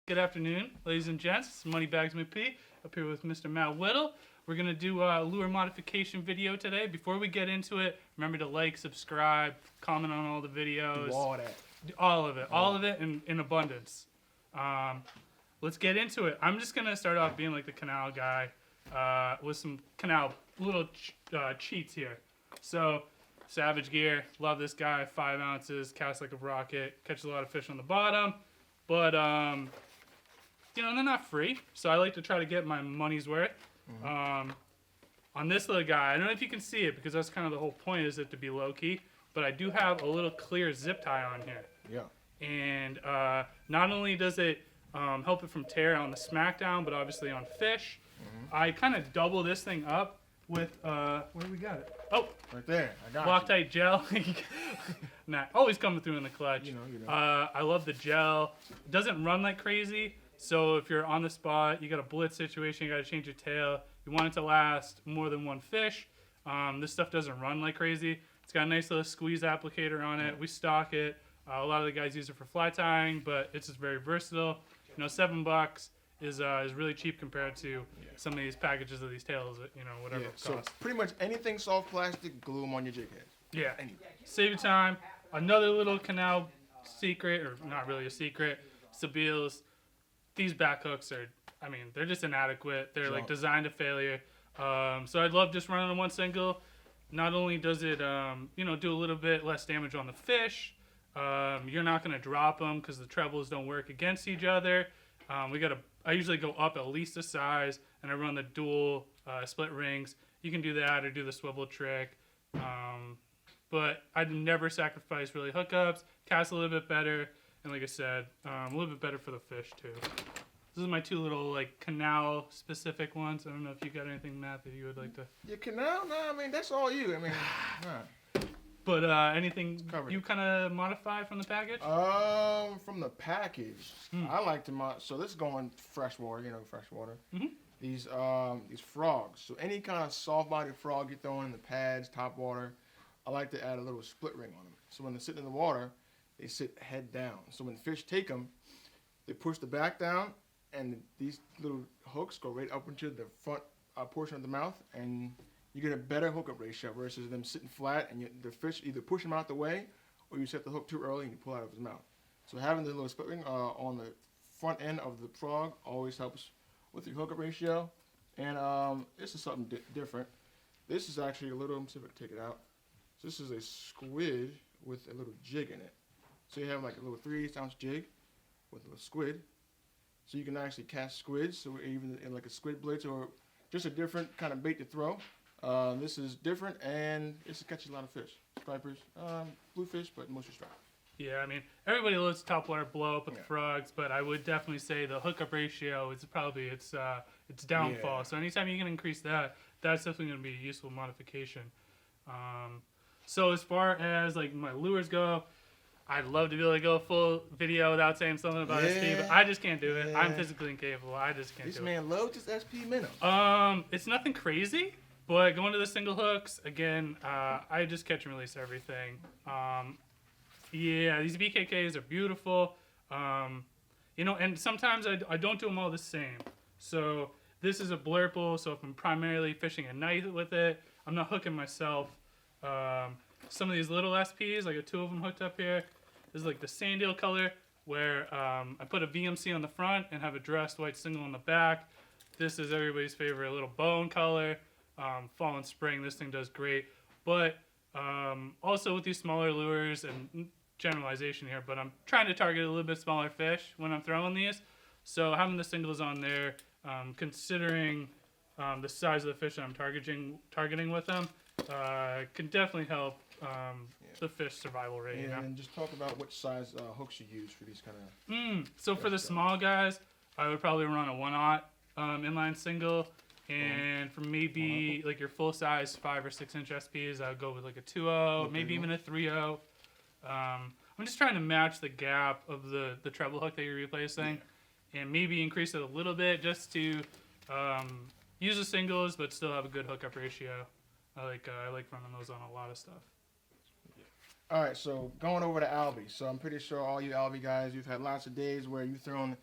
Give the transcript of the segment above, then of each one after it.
Good afternoon, ladies and gents. It's Moneybags Mcp up here with Mr. Matt Whittle. We're going to do a lure modification video today. Before we get into it, remember to like, subscribe, comment on all the videos. Do all that. All of it. All of it in abundance. Let's get into it. I'm just going to start off being like the canal guy with some canal little cheats here. So, Savage Gear. Love this guy. 5 ounces. Casts like a rocket. Catches a lot of fish on the bottom. But, you know, they're not free, so I like to try to get my money's worth. On this little guy, I don't know if you can see it because that's kind of the whole point, is it to be low-key, but I do have a little clear zip tie on here. Yeah. And not only does it help it from tear on the smackdown, but obviously on fish. I kind of double this thing up with, where we got it? Oh! Right there. I got Loctite Gel. Nah, always coming through in the clutch. You know. I love the gel. It doesn't run like crazy. So if you're on the spot, you got a blitz situation, you got to change your tail, you want it to last more than one fish, this stuff doesn't run like crazy. It's got a nice little squeeze applicator on it. We stock it. A lot of the guys use it for fly tying, but it's just very versatile. You know, $7 is really cheap compared to some of these packages of these tails, you know, whatever it costs. So pretty much anything soft plastic, glue them on your jig heads. Yeah. Anything. Save your time. Another little canal secret, or not really a secret, Sabiles. These back hooks are, I mean, they're just inadequate. They're like designed to failure. So I'd love just running on one single. Not only does it, you know, do a little bit less damage on the fish, you're not going to drop them because the trebles don't work against each other. I usually go up at least a size, and I run the dual split rings. You can do that or do the swivel trick. But I'd never sacrifice really hookups. Cast a little bit better. And like I said, a little bit better for the fish too. This is my two little like canal specific ones. I don't know if you got anything, Matt, that you would like to. Your canal? No, I mean that's all you. I mean, But anything you kind of modify from the package? From the package, I like to so this is going freshwater. You know, freshwater. These frogs. So any kind of soft-bodied frog you throw in the pads, top water, I like to add a little split ring on them. So when they're sitting in the water, they sit head down. So when fish take them, they push the back down, and these little hooks go right up into the front portion of the mouth, and you get a better hookup ratio versus them sitting flat, and the fish either push them out the way, or you set the hook too early and you pull out of his mouth. So having the little split ring on the front end of the frog always helps with your hookup ratio. And this is something different. This is actually a little, let me see if I can take it out. So this is a squid with a little jig in it. So you have like a little 3/8 ounce jig with a little squid. So you can actually cast squids, so even in like a squid blitz or just a different kind of bait to throw. This is different, and it's catches a lot of fish. Stripers, bluefish, but mostly stripers. Yeah, I mean, everybody loves topwater blow up with the frogs, but I would definitely say the hookup ratio is probably its downfall. So anytime you can increase that, that's definitely going to be a useful modification. So as far as like my lures go, I'd love to be able to go full video without saying something about SP, but I just can't do it. I'm physically incapable. I just can't do it. This man loves his SP minnow. It's nothing crazy, but going to the single hooks, again, I just catch and release everything. Yeah, these BKKs are beautiful. You know, and sometimes I don't do them all the same. So this is a blurple, so if I'm primarily fishing at night with it, I'm not hooking myself. Some of these little SPs, like 2 of them hooked up here. This is like the sand eel color, where I put a VMC on the front and have a dressed white single on the back. This is everybody's favorite little bone color. Fall and spring, this thing does great. But also with these smaller lures, and generalization here, but I'm trying to target a little bit smaller fish when I'm throwing these. So having the singles on there, considering the size of the fish that I'm targeting with them, can definitely help the fish survival rate. Yeah, you know? and just talk about which size hooks you use for these kind of. So for the small guys, I would probably run a 1/0 inline single, and for maybe like your full size 5 or 6 inch SPs, I would go with like a 2/0, maybe even a 3/0. I'm just trying to match the gap of the treble hook that you're replacing, and maybe increase it a little bit just to use the singles but still have a good hookup ratio. I like running those on a lot of stuff. All right, so going over to Albie. So I'm pretty sure all you Albie guys, you've had lots of days where you've thrown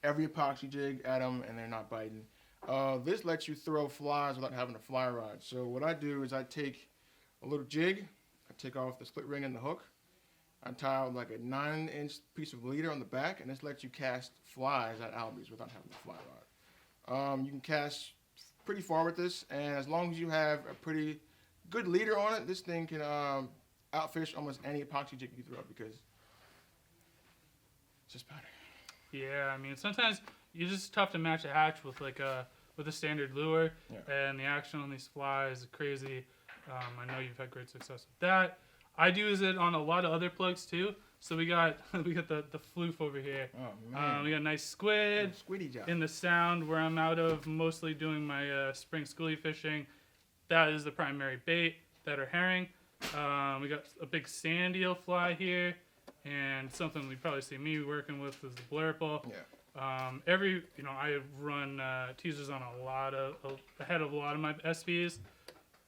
every epoxy jig at them and they're not biting. This lets you throw flies without having a fly rod. So what I do is I take a little jig, I take off the split ring and the hook, I tie like a 9-inch piece of leader on the back, and this lets you cast flies at albies without having a fly rod. You can cast pretty far with this, and as long as you have a pretty good leader on it, this thing can outfish almost any epoxy jig you throw because it's just better. Yeah, I mean, sometimes it's just tough to match a hatch with like a standard lure, and the action on these flies is crazy. I know you've had great success with that. I do use it on a lot of other plugs too. So we got the floof over here. Oh man. We got a nice squid Squiddy in the sound where I'm out of mostly doing my spring schoolie fishing. That is the primary bait, that or herring. We got a big sand eel fly here, and something we probably see me working with is the blurple. Yeah. I run teasers on ahead of a lot of my SPs,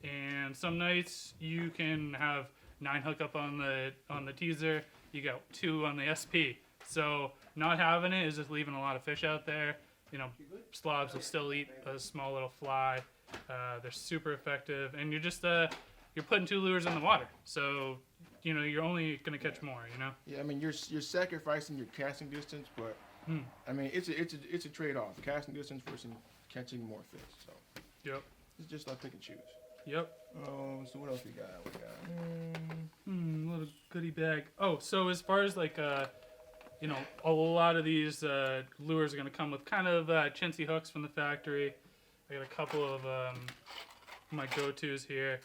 and some nights you can have 9 hookup on the teaser, you got 2 on the SP. So not having it is just leaving a lot of fish out there. You know, slobs will still eat a small little fly. They're super effective, and you're just you're putting 2 lures in the water. So you're only gonna catch more. Yeah, I mean you're sacrificing your casting distance, but I mean it's a trade-off. Casting distance versus catching more fish. So Yep. it's just like pick and choose. Yep. So what else we got? Little goodie bag. Oh, so as far as like a lot of these lures are gonna come with kind of chintzy hooks from the factory. I got a couple of my go-tos here.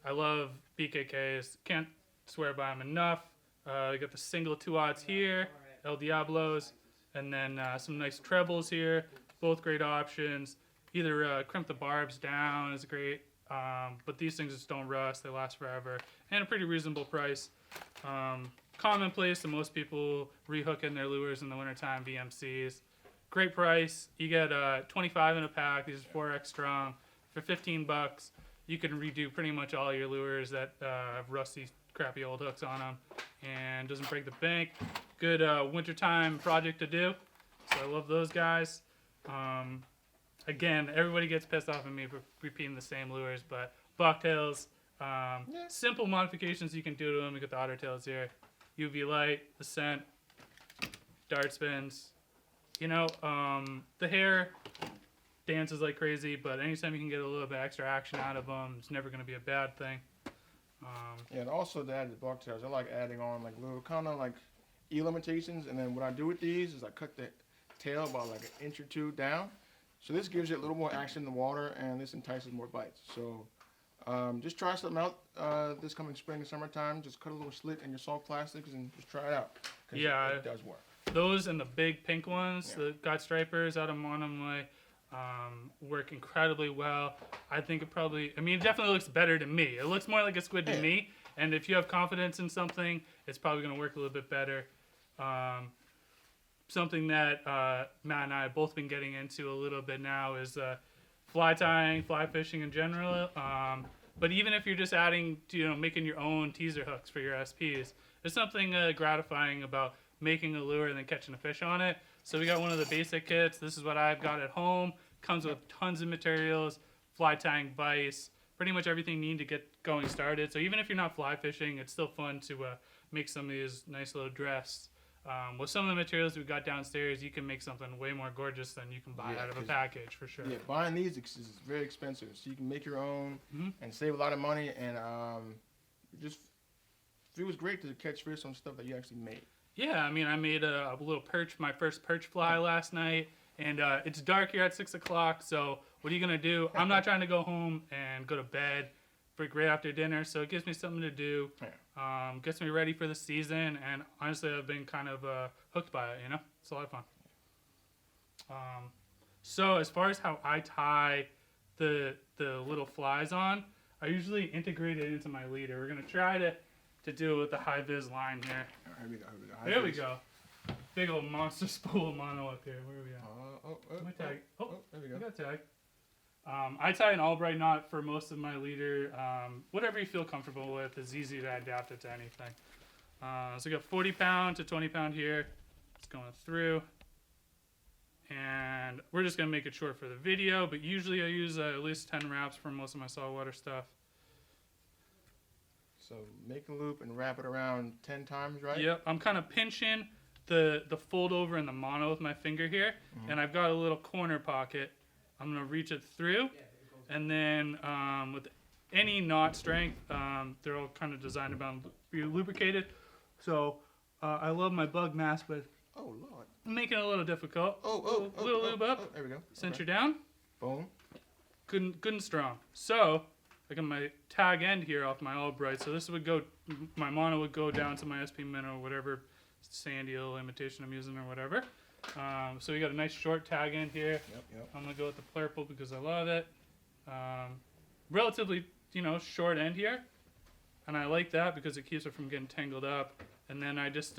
I love BKKs. Can't swear by them enough. I got the single 2/0 here, El Diablos, and then some nice trebles here. Both great options. Either crimp the barbs down is great, but these things just don't rust. They last forever, and a pretty reasonable price. Commonplace that most people rehook in their lures in the wintertime, VMCs. Great price. You get 25 in a pack. These are 4X strong. For $15, you can redo pretty much all your lures that have rusty, crappy old hooks on them, and doesn't break the bank. Good wintertime project to do. So I love those guys. Again, everybody gets pissed off at me for repeating the same lures, but Bucktails, simple modifications you can do to them. We got the Otter Tails here. UV light, the scent, dart spins. The hair dances like crazy, but anytime you can get a little bit extra action out of them, it's never going to be a bad thing. And also to add to Bucktails, I like adding on like little kind of like eel imitations, and then what I do with these is I cut the tail about like 1 inch or 2 down. So this gives you a little more action in the water, and this entices more bites. So just try something out this coming spring and summertime. Just cut a little slit in your soft plastics and just try it out. Yeah, it does work. Those and the big pink ones, the got stripers out of Moneybags, work incredibly well. I think it definitely looks better to me. It looks more like a squid to me, and if you have confidence in something, it's probably going to work a little bit better. Something that Matt and I have both been getting into a little bit now is fly tying, fly fishing in general. But even if you're just adding, making your own teaser hooks for your SPs, there's something gratifying about making a lure and then catching a fish on it. So we got one of the basic kits. This is what I've got at home. Comes with tons of materials, fly tying vise, pretty much everything you need to get going started. So even if you're not fly fishing, it's still fun to make some of these nice little drafts. With some of the materials we got downstairs, you can make something way more gorgeous than you can buy out of a package, for sure. Yeah, buying these is very expensive. So you can make your own and save a lot of money, and it feels great to catch fish on stuff that you actually made. Yeah, I mean, I made a little my first perch fly last night, and it's dark here at 6 o'clock, so what are you going to do? I'm not trying to go home and go to bed right after dinner, so it gives me something to do, gets me ready for the season, and honestly, I've been kind of hooked by it, It's a lot of fun. So as far as how I tie the little flies on, I usually integrate it into my leader. We're going to try to do it with the high-vis line here. Here we go. There we go. Big old monster spool of mono up here. Where are we at? My tag. There we go. I got a tag. I tie an Albright knot for most of my leader. Whatever you feel comfortable with is easy to adapt it to anything. So we got 40 pound to 20 pound here. It's going through. And we're just going to make it short for the video, but usually I use at least 10 wraps for most of my saltwater stuff. So make a loop and wrap it around 10 times, right? Yep, I'm kind of pinching the fold over in the mono with my finger here, and I've got a little corner pocket. I'm going to reach it through, and then with any knot strength, they're all kind of designed to be lubricated. So I love my bug mask, but oh, Lord. I'm making it a little difficult. Little lube up. Oh, there we go. Center down. Boom. Good and strong. So I got my tag end here off my Albright. So this would go, my mono would go down to my SP Minnow, whatever sand eel imitation I'm using or whatever. So we got a nice short tag end here. Yep. I'm gonna go with the purple because I love it. Relatively, short end here, and I like that because it keeps it from getting tangled up. And then I just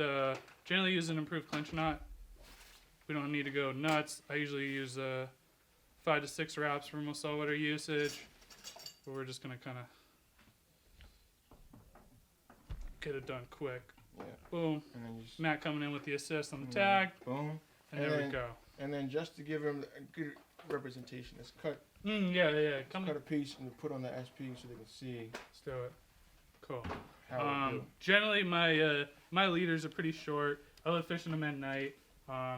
generally use an improved clinch knot. We don't need to go nuts. I usually use 5 to 6 wraps for most saltwater usage, but we're just gonna kind of get it done quick. Yeah. Boom. And then just Matt coming in with the assist on the tag. Boom. And there we go. And then just to give him a good representation, let's cut Cut a piece and put on the SP so they can see. Let's do it. Cool. How it do. Generally, my leaders are pretty short. I love fishing them at night.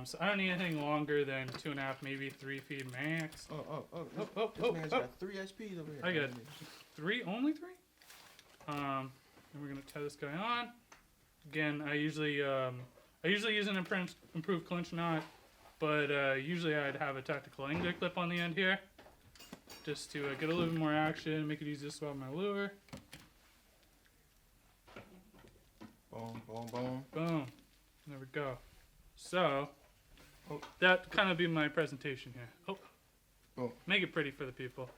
So I don't need anything longer than 2.5, maybe 3 feet max. This man's got 3 SPs over here. I got 3, only 3. And we're gonna tie this guy on. Again, I usually use an improved clinch knot, but usually I'd have a tactical angler clip on the end here, just to get a little bit more action, make it easy to swap my lure. Boom, boom, boom. Boom. There we go. So, that kind of be my presentation here. Boom. Make it pretty for the people.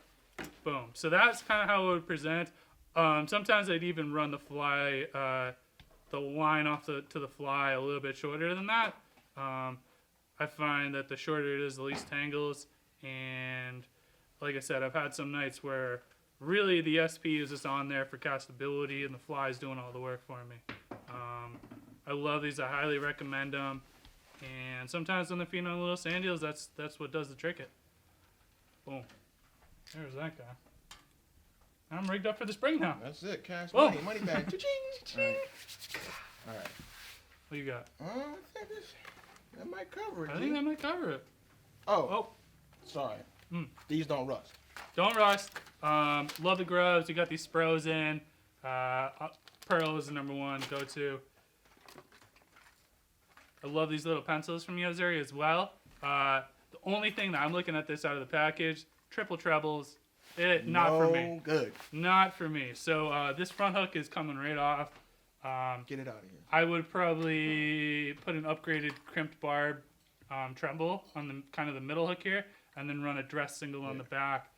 Boom. So that's kind of how it would present. Sometimes I'd even run the fly, the line off to the fly a little bit shorter than that. I find that the shorter it is, the least tangles. And like I said, I've had some nights where really the SP is just on there for castability and the fly is doing all the work for me. I love these. I highly recommend them. And sometimes when they're feeding on little sand eels, that's what does the trick it. Boom. There's that guy. I'm rigged up for the spring now. That's it. Cash Whoa. money bag. Cha-ching. All right. What you got? I think that might cover it. I think that might cover it. Oh. Sorry. These don't rust. Don't rust. Love the grubs. You got these Spros in. Pearl is the #1 go-to. I love these little pencils from Yozuri as well. The only thing that I'm looking at this out of the package, triple trebles. Not for me. Good. Not for me. So this front hook is coming right off. Get it out of here. I would probably put an upgraded crimped barb treble on the kind of the middle hook here, and then run a dress single on the back.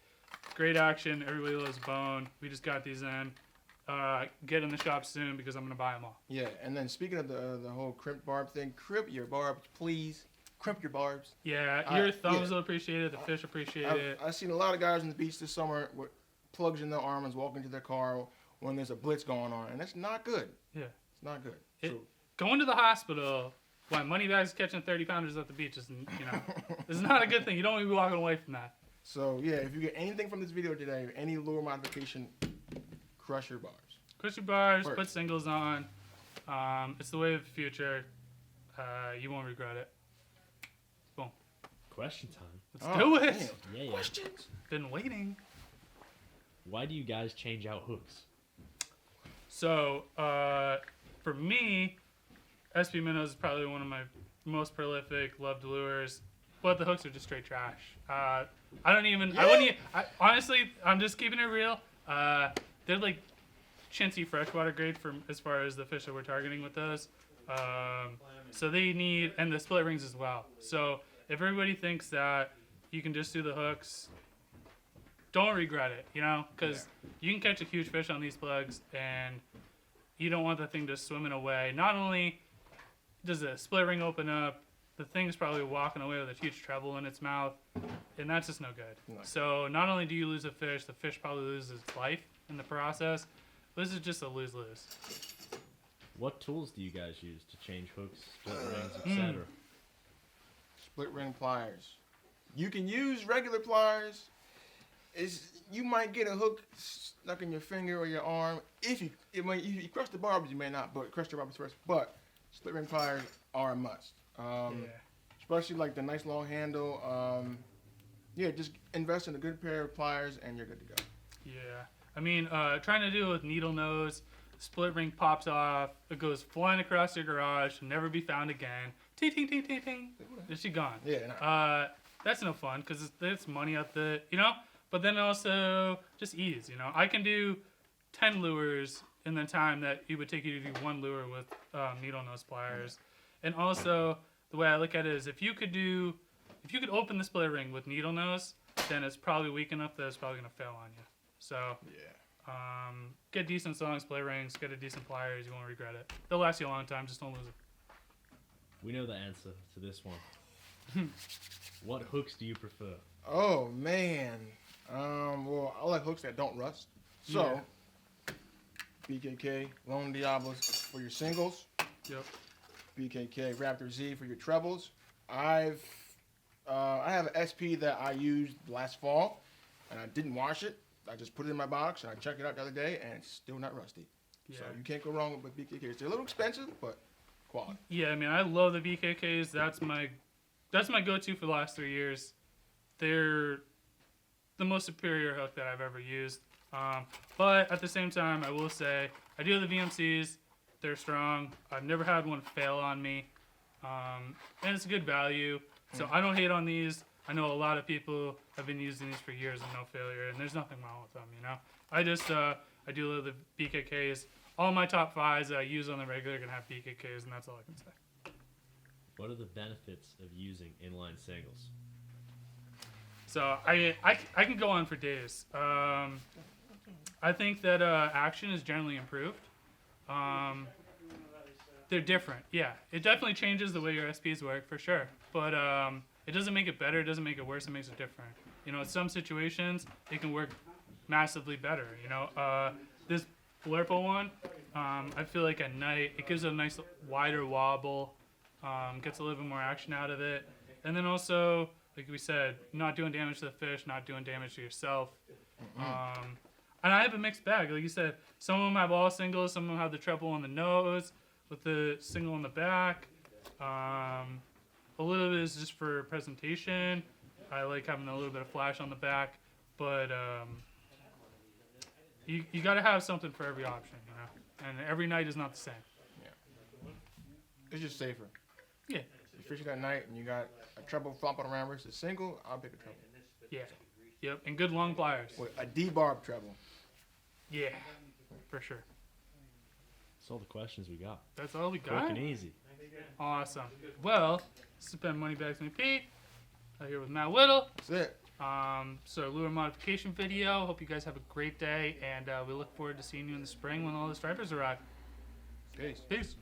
Great action. Everybody loves bone. We just got these in. Get in the shop soon because I'm gonna buy them all. Yeah, and then speaking of the whole crimp barb thing, crimp your barbs, please. Crimp your barbs. Yeah, your thumbs will appreciate it. The fish appreciate it. I've seen a lot of guys on the beach this summer with plugs in their arms walking to their car when there's a blitz going on, and that's not good. Yeah, it's not good. Going to the hospital while Moneybags catching 30-pounders at the beach is, is not a good thing. You don't want to be walking away from that. So yeah, if you get anything from this video today, any lure modification, crush your barbs. Crush your barbs. Put singles on. It's the way of the future. You won't regret it. Boom. Question time. Let's do it. Yeah. Questions. Been waiting. Why do you guys change out hooks? So, for me, SP Minnows is probably one of my most prolific, loved lures, but the hooks are just straight trash. Honestly, I'm just keeping it real. They're like chintzy freshwater grade as far as the fish that we're targeting with those. So they need, and the split rings as well. So if everybody thinks that you can just do the hooks, don't regret it, because you can catch a huge fish on these plugs, and you don't want the thing just swimming away. Not only does the split ring open up, the thing's probably walking away with a huge treble in its mouth, and that's just no good. No. So not only do you lose a fish, the fish probably loses its life in the process. This is just a lose-lose. What tools do you guys use to change hooks, split rings, etc.? split ring pliers. You can use regular pliers. You might get a hook stuck in your finger or your arm. If you crush the barbs, you may not, but crush the barbs first. But split ring pliers are a must. Especially like the nice long handle. Yeah, just invest in a good pair of pliers and you're good to go. Yeah. I mean, trying to do it with needle nose, split ring pops off, it goes flying across your garage, never be found again. Ting, ting, ting, ting, ting. Is she gone? Yeah. No. That's no fun because it's money out the, but then also just ease, I can do 10 lures in the time that it would take you to do one lure with needle nose pliers. And also, the way I look at it is if you could open the split ring with needle nose, then it's probably weak enough that it's probably going to fail on you. So, get decent long split rings, get a decent pliers, you won't regret it. They'll last you a long time, just don't lose it. We know the answer to this one. What hooks do you prefer? Oh, man. Well, I like hooks that don't rust. So, BKK, Lone Diablos for your singles. Yep. BKK Raptor Z for your trebles. I have an SP that I used last fall, and I didn't wash it. I just put it in my box, and I checked it out the other day, and it's still not rusty. Yeah. So you can't go wrong with BKKs. They're a little expensive, but quality. Yeah, I mean, I love the BKKs. That's my go-to for the last 3 years. They're the most superior hook that I've ever used. But at the same time, I will say, I do have the VMCs. They're strong. I've never had one fail on me. And it's a good value. So I don't hate on these. I know a lot of people have been using these for years and no failure, and there's nothing wrong with them, I just, I do love the BKKs. All my top 5s that I use on the regular are going to have BKKs, and that's all I can say. What are the benefits of using inline singles? So I can go on for days. I think that action is generally improved. They're different. Yeah, it definitely changes the way your SPs work for sure. But it doesn't make it better. It doesn't make it worse. It makes it different. In some situations, it can work massively better. This Flurple one, I feel like at night, it gives it a nice wider wobble, gets a little bit more action out of it. And then also, like we said, not doing damage to the fish, not doing damage to yourself. And I have a mixed bag. Like you said, some of them have all singles, some of them have the treble on the nose with the single on the back. A little bit is just for presentation. I like having a little bit of flash on the back, but you got to have something for every option, and every night is not the same. Yeah. It's just safer. Yeah. You're fishing at night and you got a treble flopping around versus a single, I'll pick a treble. Yeah. Yep. And good long pliers. With a D-barb treble. Yeah. For sure. That's all the questions we got. That's all we got? Quick and easy. Awesome. Well, this has been Moneybags Mcp. Out here with Matt Whittle. That's it. So lure modification video. Hope you guys have a great day, and we look forward to seeing you in the spring when all the stripers arrive. Peace. Peace.